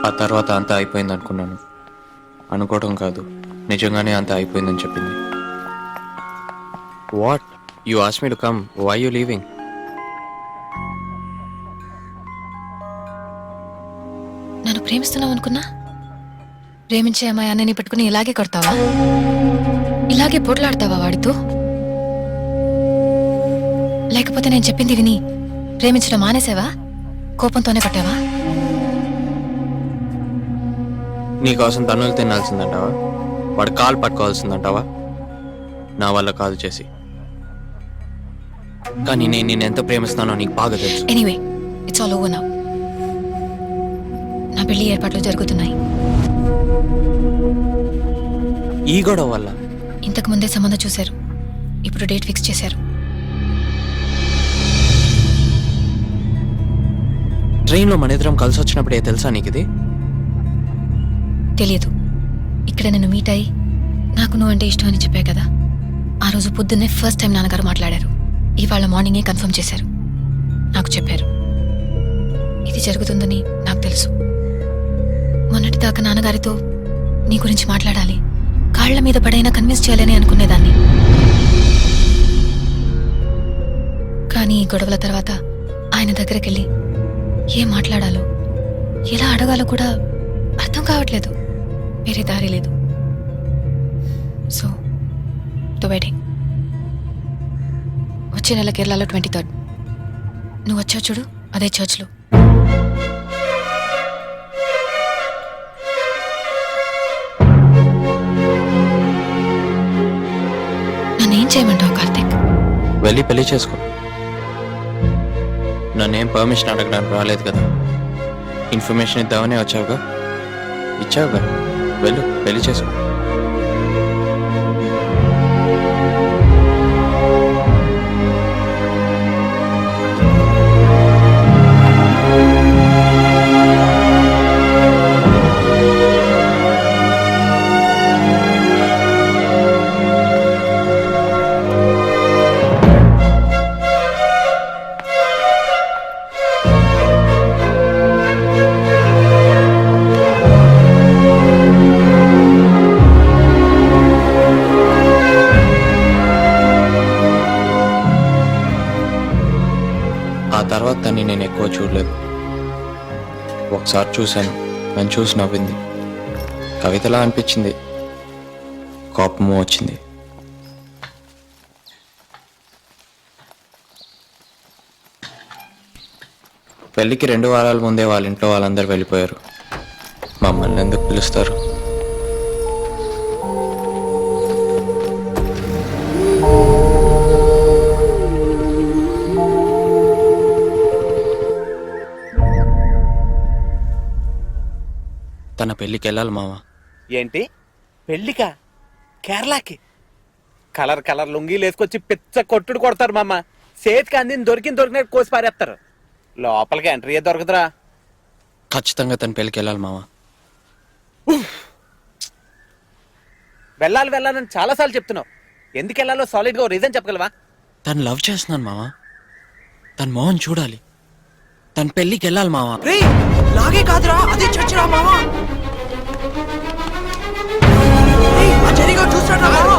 ఆ తర్వాత అంతా అయిపోయింది అనుకున్నాను. అనుకోవడం కాదు, నిజంగానే అంతా అయిపోయిందని చెప్పింది. What you ask me to come, why you leaving? నన్ను ప్రేమిస్తున్నావు అనుకున్నా. ప్రేమించే అమ్మాయి అన్నని పట్టుకుని ఇలాగే కొడతావా? ఇలాగే పోట్లాడతావా వాడితో? లేకపోతే నేను చెప్పింది విని ప్రేమించడం మానేసావా? కోపంతోనే కొట్టావా? నీకోసం తన్నులు తినాల్సిందంటావా? వాడు కాలు పట్టుకోవాల్సిందంటావా? నా వల్ల కాల్ చేసి. కానీ నేను నిన్ను ఎంత ప్రేమిస్తానో నీకు బాగా తెలుసు. Anyway, it's all over now. నా పెళ్లి ఏర్పాట్లు జరుగుతున్నాయి. ఈ గొడవ వల్ల ఇంతకు ముందే సంబంధం చూశారు, ఇప్పుడు డేట్ ఫిక్స్ చేశారు. ట్రైన్లో మన ఇద్దరం కలిసి వచ్చినప్పుడే తెలుసా నీకు ఇది? తెలియదు. ఇక్కడ నన్ను మీట్ అయ్యి నాకు నువ్వు అంటే ఇష్టం అని చెప్పా కదా, ఆ రోజు పొద్దున్నే ఫస్ట్ టైం నాన్నగారు మాట్లాడారు. ఇవాళ మార్నింగే కన్ఫర్మ్ చేశారు. నాకు చెప్పారు ఇది జరుగుతుందని. నాకు తెలుసు. మొన్నటి దాకా నాన్నగారితో నీ గురించి మాట్లాడాలి, కాళ్ల మీద పడైనా కన్విన్స్ చేయాలని అనుకునేదాన్ని. కానీ ఈ గొడవల తర్వాత ఆయన దగ్గరికి వెళ్ళి ఏం మాట్లాడాలో, ఎలా అడగాలో కూడా అర్థం కావట్లేదు. వేరే దారి లేదు. సో టు వెడ్డింగ్ వచ్చే నెల కేరళలో 23rd. నువ్వు వచ్చావు చూడు, అదే చర్చ్లో. నన్నేం చేయమంటావు కార్తిక్? వెళ్ళి పెళ్లి చేసుకో. నన్నేం పర్మిషన్ అడగడానికి రాలేదు కదా, ఇన్ఫర్మేషన్ ఇద్దామని వచ్చావుగా. ఇచ్చావుగా, వెళ్ళు పెళ్లి చేసుకో. ఆ తర్వాత తన్ని నేను ఎక్కువ చూడలేదు. ఒకసారి చూశాను, నన్ను చూసి నవ్వింది. కవితలా అనిపించింది, కోపము వచ్చింది. పెళ్ళికి 2 వారాల ముందే వాళ్ళ ఇంట్లో వాళ్ళందరూ వెళ్ళిపోయారు. మమ్మల్ని ఎందుకు పిలుస్తారు? తన పెళ్ళికి వెళ్ళాలి మామ. ఏంటి పెళ్ళికా? కేరళకి? కలర్ కలర్ లుంగీలు వేసుకొచ్చి పిచ్చ కొట్టుడు కొడతారు మామ. చేతికి అందిని దొరికినట్టు కోసి పారేస్తారు. లోపలికి ఎంట్రీ దొరకదురా. ఖచ్చితంగా తన పెళ్ళికి వెళ్ళాలి మామ. వెళ్ళాలని చాలాసార్లు చెప్తున్నావు. ఎందుకు వెళ్ళాలో సాలిడ్ గా రీజన్ చెప్పగలవా? తను లవ్ చేస్తున్నాను మామ. తన మోహన్ చూడాలి. తన పెళ్ళికి వెళ్ళాలి మామ. లాగే కాదురా, అదే చర్చరా మావా. చూస్తాడా మామ?